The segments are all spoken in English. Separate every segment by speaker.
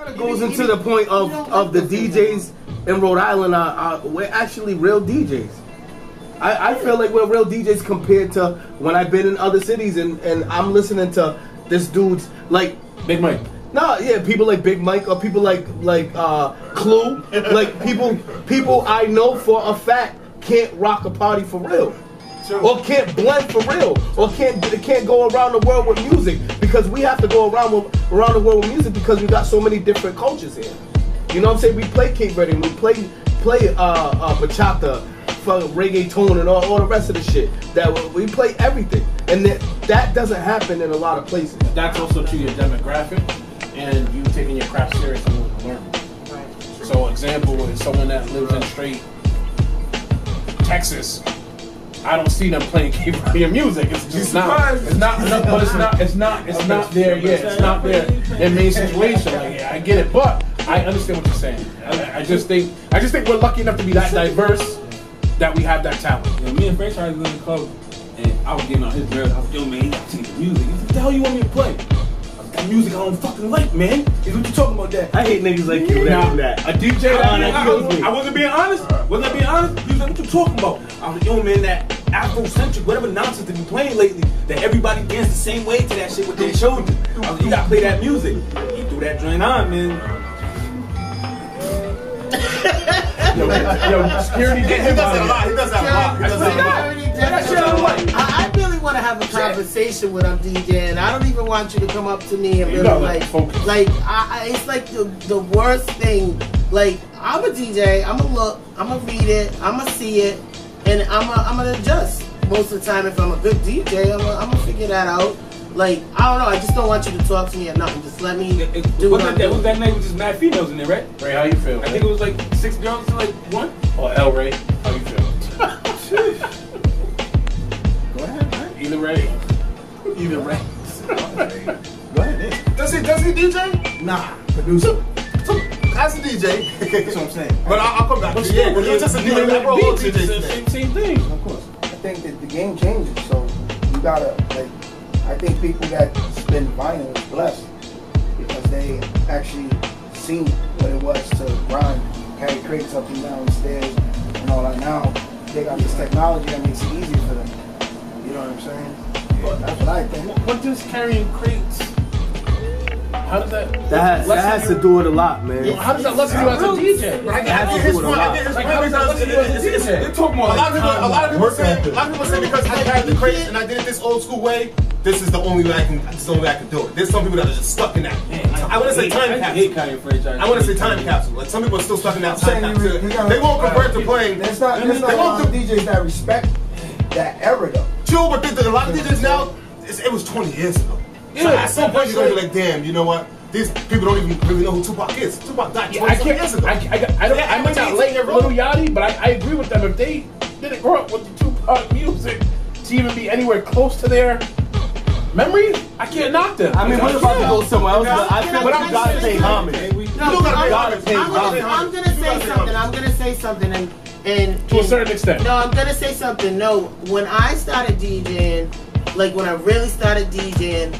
Speaker 1: It goes into the point of the DJs in Rhode Island we're actually real DJs. I feel like we're real DJs compared to when I've been in other cities and I'm listening to this dude's like
Speaker 2: Big Mike.
Speaker 1: No, yeah, people like Big Mike or people like Clue, like people I know for a fact can't rock a party for real. Or can't blend for real, or can't go around the world with music, because we have to go around the world with music because we got so many different cultures here. You know what I'm saying? We play Cape Verdean, we play bachata, reggaeton, and all the rest of the shit. That we play everything, and that doesn't happen in a lot of places.
Speaker 2: That's also to your demographic, and you taking your craft serious and learning. Right. So, example is someone that lives in straight Texas. I don't see them playing Cape Verdean music. It's just not. It's not there yet. It's not there in main situation. Like, yeah, I get it, but I understand what you're saying. I just think we're lucky enough to be that diverse that we have that talent.
Speaker 3: You know, me and Franchise was in the club, and I was getting on his nerves. I was, yo, man, you gotta take the music. He said, what the hell you want me to play? That music I don't fucking like, man. Is what you talking about that?
Speaker 1: I hate niggas like you that do that.
Speaker 2: A DJ
Speaker 3: I wasn't being honest. Wasn't I being honest? He was like, what you talking about? I was like, yo, man, that Afrocentric, whatever nonsense they be playing lately, that everybody dance the same way to that shit with their children. I was like, you gotta play that music. He threw that joint on, man.
Speaker 2: Yo, security did him on.
Speaker 3: He does that a lot.
Speaker 4: I really want to have a conversation with him, DJ, and I don't even want you to come up to me and really it's like the worst thing. Like, I'm a DJ, I'm gonna look, I'm gonna read it, I'm gonna see it, and I'm gonna adjust. Most of the time, if I'm a good DJ, I'm gonna figure that out. Like, I don't know, I just don't want you to talk to me or nothing. Just let me do what I'm doing.
Speaker 3: Was that night with just mad females in there, right?
Speaker 2: Ray, how you feel?
Speaker 3: I think it was like 6 girls to like 1.
Speaker 2: Or El Ray, how you feel?
Speaker 3: Go ahead, man.
Speaker 2: Either Ray.
Speaker 3: Either Ray.
Speaker 2: Go ahead.
Speaker 5: Does he DJ?
Speaker 1: Nah, producer.
Speaker 5: So, as a DJ,
Speaker 3: That's what I'm saying.
Speaker 5: but I'll come back.
Speaker 2: But
Speaker 5: Yeah, but you're just a DJ.
Speaker 2: Same thing.
Speaker 3: Of course.
Speaker 6: I think that the game changes, so you gotta, like, I think people that spin vinyl is blessed because they actually seen what it was to grind, carry crates up and down the stairs and all that. Now they got this technology that makes it easier for them. You know what I'm saying? That's what I think.
Speaker 2: What does carrying crates? How does that?
Speaker 1: That has to do with a lot, man.
Speaker 2: How does that lessen you as a DJ?
Speaker 1: That has to do with a lot.
Speaker 2: Like, how does that lessen you as a DJ?
Speaker 5: They talk more. A lot of people say because I carried the crates and I did it this old school way. This is the only way I can. This is the only way I can do it. There's some people that are just stuck in that. I want to say time capsule. I want to say time capsule. Like, some people are still stuck in that time capsule. They won't convert to playing.
Speaker 6: There's not a lot of DJs that respect that era though.
Speaker 5: True, but a lot of DJs now, it was 20 years ago. So at some point you're gonna be like, damn, you know what? These people don't even really know who Tupac is. Tupac died 20 years ago.
Speaker 2: I might not like Little Yachty, but I agree with them. If they didn't grow up with the Tupac music to even be anywhere close to their memory, I can't knock them.
Speaker 1: I mean, we're about to go somewhere else, but I feel like you gotta pay homage.
Speaker 4: I'm gonna say something, and
Speaker 2: to a certain extent.
Speaker 4: No, I'm gonna say something. No, when I started DJing, like when I really started DJing,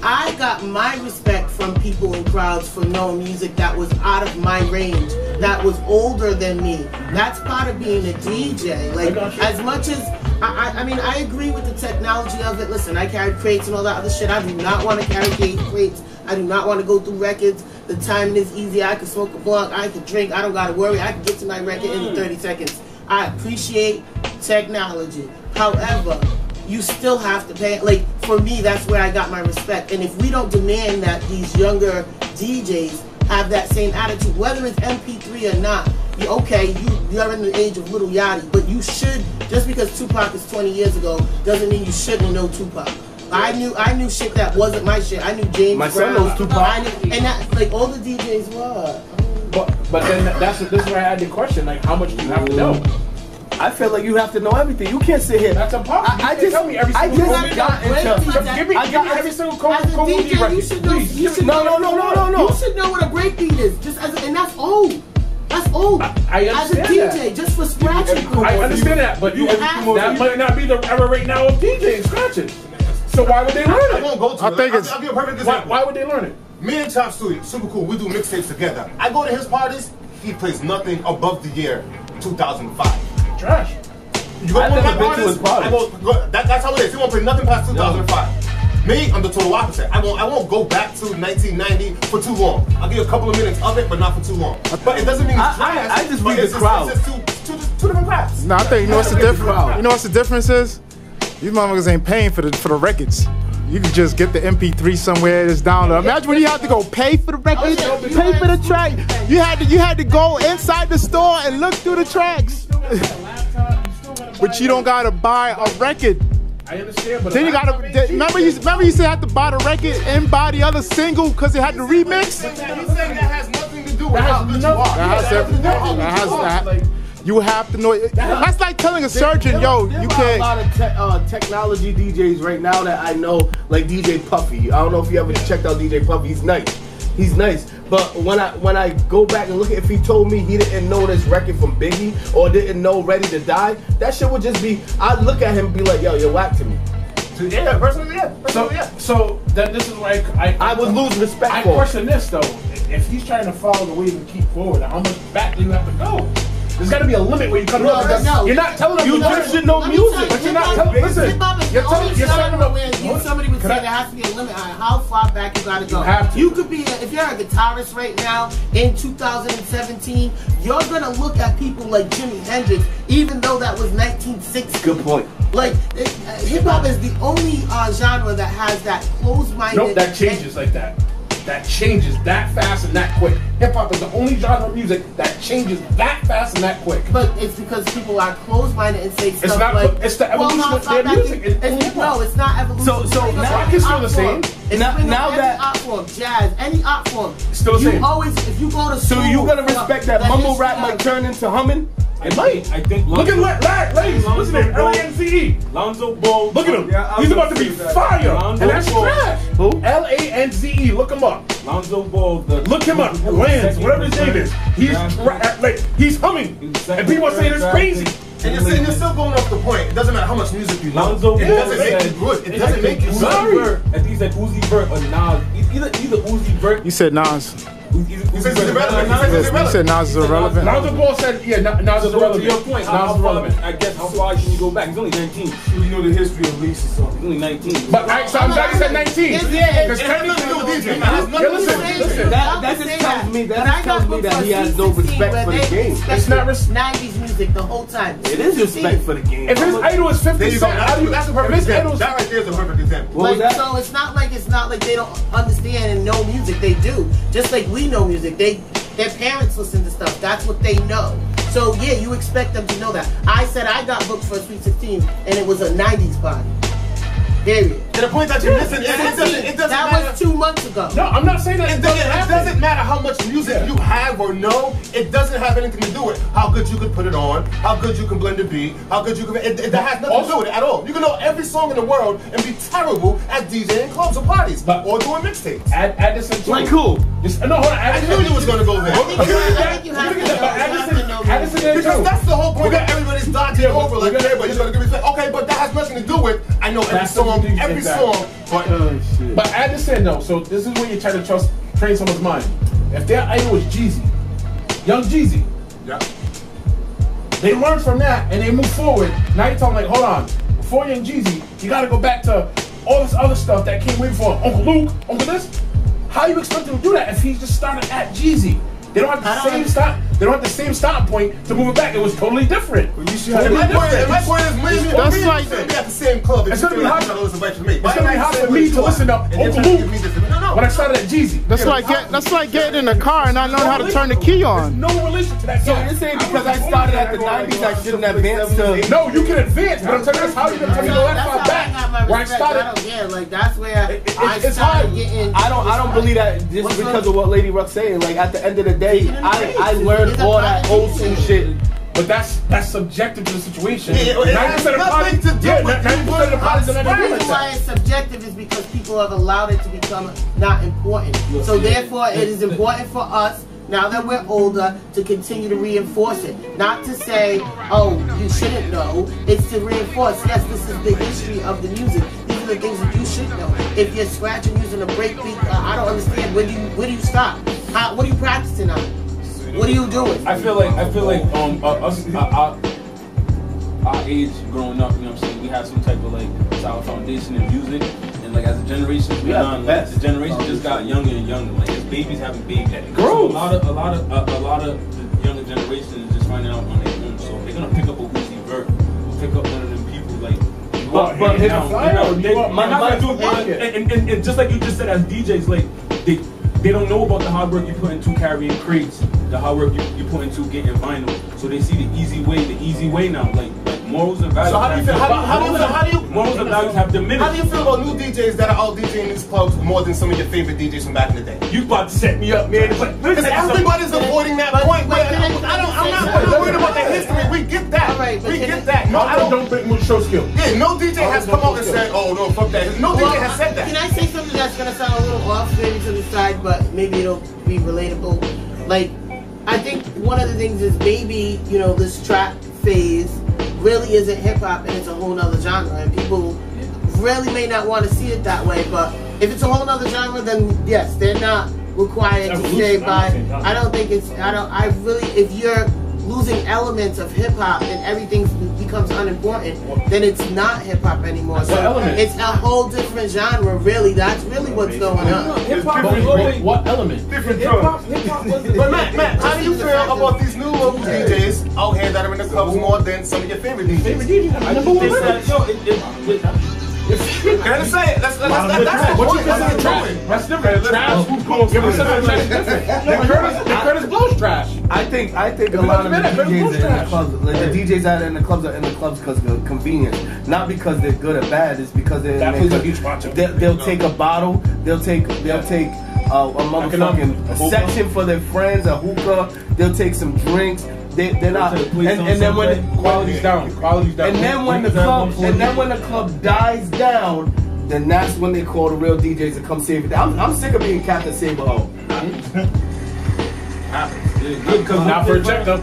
Speaker 4: I got my respect from people in crowds for knowing music that was out of my range, that was older than me. That's part of being a DJ. Like, as much as I mean, I agree with the technology of it. Listen, I carried crates and all that other shit. I do not want to carry crates. I do not want to go through records. The timing is easy. I can smoke a blunt. I can drink. I don't got to worry. I can get to my record in 30 seconds. I appreciate technology. However, you still have to pay. Like, for me, that's where I got my respect. And if we don't demand that these younger DJs have that same attitude, whether it's MP3 or not, you're in the age of Little Yachty, but you should, just because Tupac is 20 years ago, doesn't mean you shouldn't know Tupac. I knew shit that wasn't my shit. I knew James
Speaker 1: My
Speaker 4: Brown.
Speaker 1: son knows Tupac.
Speaker 4: And that, like, all the DJs were.
Speaker 2: But then this is where I had the question, like, how much do you have to know?
Speaker 1: I feel like you have to know everything. You can't sit here.
Speaker 2: That's impossible.
Speaker 1: I just
Speaker 2: tell me every single
Speaker 1: got into.
Speaker 2: Give me every single code record.
Speaker 4: You should know. You should
Speaker 1: No.
Speaker 4: You should know what a breakbeat is. And that's old. That's old.
Speaker 2: I understand
Speaker 4: as a DJ,
Speaker 2: that.
Speaker 4: Just for scratching.
Speaker 2: I understand that, but that might not be the era right now of DJing scratching. So why would they learn it?
Speaker 5: I won't go to
Speaker 2: I think
Speaker 5: I'll give a perfect example.
Speaker 2: Why would they learn it?
Speaker 5: Me and Chop Suey, super cool. We do mixtapes together. I go to his parties. He plays nothing above the year 2005.
Speaker 2: Trash.
Speaker 5: You go to one of my parties. That's how it is. He won't play nothing past 2005. Me, I'm the total opposite. I won't go back to 1990 for too long. I'll give you a couple of minutes of it, but not for too long. But it doesn't mean it's trash.
Speaker 1: I just read the crowd.
Speaker 5: It's just two different crowds.
Speaker 7: No, I think you know what's the difference. You know what's the difference is? These motherfuckers ain't paying for the records. You can just get the MP3 somewhere that's downloaded. Imagine when you have to go pay for the records, pay for the track. You had to go inside the store and look through the tracks. But you don't gotta buy a record.
Speaker 2: I understand, but
Speaker 7: then you gotta remember you said you had to buy the record and buy the other single because it had the remix.
Speaker 5: He's saying that has nothing to do with how good you are.
Speaker 7: That has everything. That has that. You have to know. That's like telling a surgeon, yo, you can't.
Speaker 1: There's a lot of technology DJs right now that I know, like DJ Puffy. I don't know if you ever checked out DJ Puffy. He's nice. He's nice. But when I go back and look at if he told me he didn't know this record from Biggie or didn't know Ready to Die, that shit would just be. I'd look at him and be like, yo, you're whack to me.
Speaker 5: Yeah, personally, yeah.
Speaker 2: So then this is why
Speaker 1: I would lose respect.
Speaker 2: I question this though. If he's trying to follow the wave and keep forward, how much back do you have to go? There's got to be a limit where you come up. You're not telling them
Speaker 1: you just should know music,
Speaker 2: but you're not telling. Listen, you're talking about.
Speaker 4: Somebody would say there has to be a limit on how far back you got to go. You could be, if you're a guitarist right now in 2017, you're gonna look at people like Jimi Hendrix, even though that was 1960.
Speaker 1: Good point.
Speaker 4: Like hip hop is the only genre that has that closed-minded.
Speaker 2: Nope, that changes like that. That changes that fast and that quick. Hip hop is the only genre of music that changes that fast and that quick.
Speaker 4: But it's because people are closed-minded and say stuff
Speaker 2: not,
Speaker 4: like,
Speaker 2: it's the evolution of their music.
Speaker 4: No, it's not evolution.
Speaker 2: So rock is still the same.
Speaker 1: Now that
Speaker 4: art form, jazz, any art form,
Speaker 2: still the same.
Speaker 4: Always, if you go to school,
Speaker 1: so you gotta respect that mumble rap might turn into humming.
Speaker 2: It might. I think. Look at ladies. Listen to him. L-A-N-Z-E.
Speaker 3: Lonzo Ball.
Speaker 2: Look at him. He's about to be fire. And that's trash. Who? L-A-N-Z-E. Look him up.
Speaker 3: Lonzo Ball.
Speaker 2: Look him up. Lance, whatever his name is. He's humming. And people are saying it's crazy.
Speaker 5: And you're still going off the point. It doesn't matter how much music you know. It doesn't make you good. It doesn't make you sorry.
Speaker 3: I think he said Uzi Vert or Nas. Either Uzi Vert.
Speaker 7: You said Nas.
Speaker 5: He said irrelevant.
Speaker 7: You said Nas is irrelevant.
Speaker 2: Lonzo Ball said, Nas is irrelevant.
Speaker 3: To your point,
Speaker 2: Nas is irrelevant.
Speaker 3: I guess how far can you go back? He's only 19.
Speaker 5: You know the history of Lisa song.
Speaker 3: He's only 19.
Speaker 2: But so I'm glad he said 19. Because
Speaker 5: listen.
Speaker 1: That just tells me that he has no respect for the game.
Speaker 4: It's not 90s music the whole time.
Speaker 1: It is respect for the game.
Speaker 2: If his idol is 50 Cent,
Speaker 5: that's a perfect example. That right there is a perfect example.
Speaker 4: So it's not like they don't understand and know music. They do. Just like we know music. Their parents listen to stuff. That's what they know. So yeah, you expect them to know that. I said I got booked for a Sweet 16 and it was a 90s party. Period.
Speaker 5: To the point that you're missing, it doesn't
Speaker 4: that
Speaker 5: matter.
Speaker 4: was 2 months ago.
Speaker 2: No, I'm not saying that
Speaker 5: It doesn't matter how much music you have or know. It doesn't have anything to do with how good you could put it on, how good you can blend a beat, how good you can. That has nothing to do with it at all. You can know every song in the world and be terrible at DJing clubs or parties or doing mixtapes.
Speaker 2: Add this into
Speaker 1: like cool.
Speaker 2: No, hold on.
Speaker 5: I knew you was gonna go there.
Speaker 4: I think you have to know.
Speaker 5: Because that's the whole point that everybody's dodging over. Like, yeah, but you're gonna give me. Okay, but that has nothing to do with. I know every song.
Speaker 2: But add this in though, so this is when you try to train someone's mind. If their idol is Jeezy, Young Jeezy, they learn from that and they move forward. Now you tell them like, hold on, before Young Jeezy, you gotta go back to all this other stuff that came way before. Uncle Luke, Uncle this. How you expect him to do that if he's just started at Jeezy? They don't have the same stop. They don't have the same start point to move it back. It was totally different.
Speaker 5: Well, you should have my point is maybe at the same club.
Speaker 2: It's gonna be hard for me to listen to Uncle Luke when I started at Jeezy.
Speaker 7: That's like getting in a car and not knowing how to turn the key on.
Speaker 2: No relation to that.
Speaker 1: So you're saying because I started at the 90s, I shouldn't advance to?
Speaker 2: No, you can advance, but I'm telling you, that's how you can tell me that far back. Where I started.
Speaker 4: Yeah, like that's where I started getting.
Speaker 1: I don't believe that just because of what Lady Ruck's saying. Like at the end of the day, I learned all that old school shit.
Speaker 2: But that's subjective to the situation.
Speaker 5: Yeah, it has nothing to do with
Speaker 4: The reason why it's subjective is because people have allowed it to become not important. So therefore, it is important for us, now that we're older, to continue to reinforce it. Not to say, oh, you shouldn't know. It's to reinforce, yes, this is the history of the music. These are the things that you should know. If you're scratching using a break beat, I don't understand. Where do you stop? What are you practicing on? What are you doing?
Speaker 3: I feel like us our age growing up, you know what I'm saying, we have some type of like solid foundation in music, and like as a generation the generation just got younger and younger. Like as babies having babies. So a lot of the younger generation is just finding out on their own. So they're gonna pick up a Uzi Vert, or pick up one of them people like. But and just like you just said, as DJs, like they don't know about the hard work you put into carrying crates, the hard work you put into getting vinyl. So they see the easy way now. Like morals and values.
Speaker 5: So how do you feel? How do you
Speaker 3: morals and values have diminished?
Speaker 5: How do you feel about new DJs that are out DJing these clubs more than some of your favorite DJs from back in the day?
Speaker 3: You about to set me up, man.
Speaker 5: Because everybody's avoiding that point. I'm not worried about the history. We get that. We get that. No, I don't bring much show skill. Yeah, no DJ has come out and said, "Oh no, fuck that." No DJ has said that.
Speaker 4: Can I say something that's gonna sound a little off, maybe to the side, but maybe it'll be relatable? Like, I think one of the things is maybe, you know, this trap phase really isn't hip hop and it's a whole nother genre, and people really may not want to see it that way. But if it's a whole nother genre, then yes, they're not required to stay by. I don't think it's. I really, if you're losing elements of hip hop and everything becomes unimportant, then it's not hip hop anymore. So it's a whole different genre. Really, that's really what's going on.
Speaker 2: Hip hop. What element?
Speaker 5: Different drums. But Matt, how do you feel about these new local DJs out here that are in the clubs more than some of your favorite DJs? Can I just say it? That's what you consider trash.
Speaker 2: That's different. Trash. Give me something different. Curtis blows trash.
Speaker 1: I think a lot of the DJs in the clubs, like the DJs that are in the clubs because of convenience, not because they're good or bad. It's because they'll take a bottle, they'll take a motherfucking section for their friends, a hookah. They'll take some drinks. They're not, and then when
Speaker 2: quality's down.
Speaker 1: And then when the club dies down, then that's when they call the real DJs to come save it. I'm sick of being Captain Saberho.
Speaker 2: Not for a check though.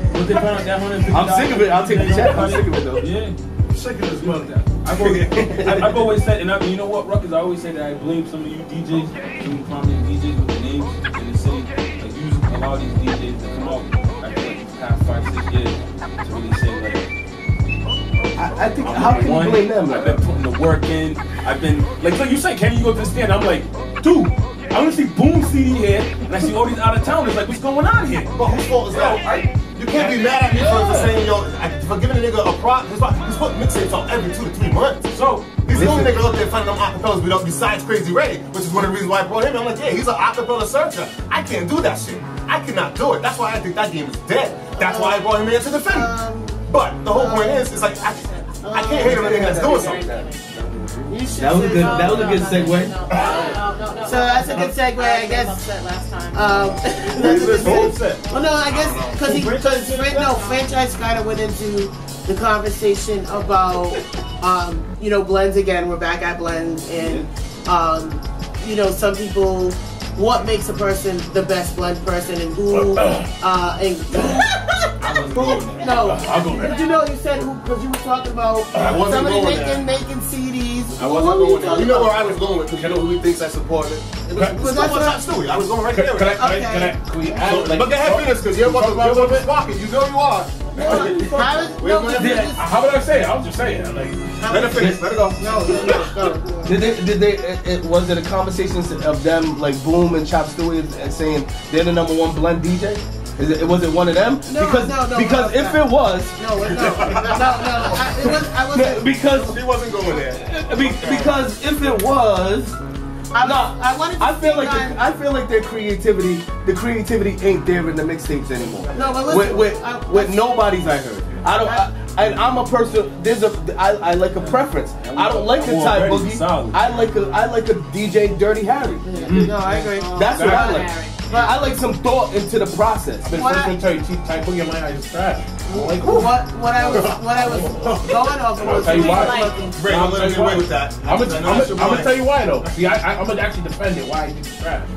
Speaker 1: I'm sick of it. I'll take the check. I'm sick of it though.
Speaker 3: Yeah. Sick of this money. I've always said, and you know what, Rukiz, I always say that I blame some of you DJs, some prominent DJs with the names in the city, like use a lot of these DJs that come out. Past 5-6 years to really say like
Speaker 1: I think how can you blame them?
Speaker 3: I've been putting the work in. I've been like you say, can you go to the stand? I'm like, dude, I want to see Boom CD here, and I see all these out of towners. Like, what's going on here?
Speaker 5: But whose fault is that? You can't be mad at me for saying for giving a nigga a prop. He's putting mixtapes out every 2 to 3 months. So he's the only nigga out there finding them acapellas besides Krazeerae, which is one of the reasons why I brought him. I'm like, yeah, he's an acapella searcher. I can't do that shit. I cannot do it. That's why I think that game is dead. That's why I brought him in to defend him. But the whole point is, it's like I can't hate on a nigga that's doing something.
Speaker 1: That was a good segue.
Speaker 4: So that's a good segue, I guess. That's a good segue. Well, no, I guess because Franchise kind of went into the conversation about you know, blends again. We're back at blends, and you know, some people. What makes a person the best blend person, and who, Did you know you said who? Because you were talking about somebody making CDs.
Speaker 5: I wasn't going there. You know where I was going with? Because you know who he thinks I supported. It was Stewie. I was going right there.
Speaker 2: Can we add?
Speaker 5: But go ahead, finish, because you're about to spark it. You know you are.
Speaker 2: How would I say it? I was just saying.
Speaker 5: Let it finish. Let it go.
Speaker 4: No.
Speaker 1: Did they? Was it a conversation of them like Boom and Chop Stewie and saying they're the #1 blend DJ? Was it one of them? Because if it was, because
Speaker 5: he wasn't going there.
Speaker 1: Because if it was. I feel like their creativity, the creativity ain't there in the mixtapes anymore.
Speaker 4: No, but listen,
Speaker 1: with nobody's I heard. And I'm a person. I like a preference. I don't like a Ty Boogie. I like a DJ Dirty Harry.
Speaker 4: No, I agree.
Speaker 1: That's what I like. But I like some thought into the process.
Speaker 2: But first I tell you, Ty Boogie in my eyes is trash.
Speaker 4: What I was going off of was
Speaker 2: tell you why.
Speaker 5: I'm
Speaker 2: gonna tell you why though. See, I'm gonna actually defend it. Why he's trash.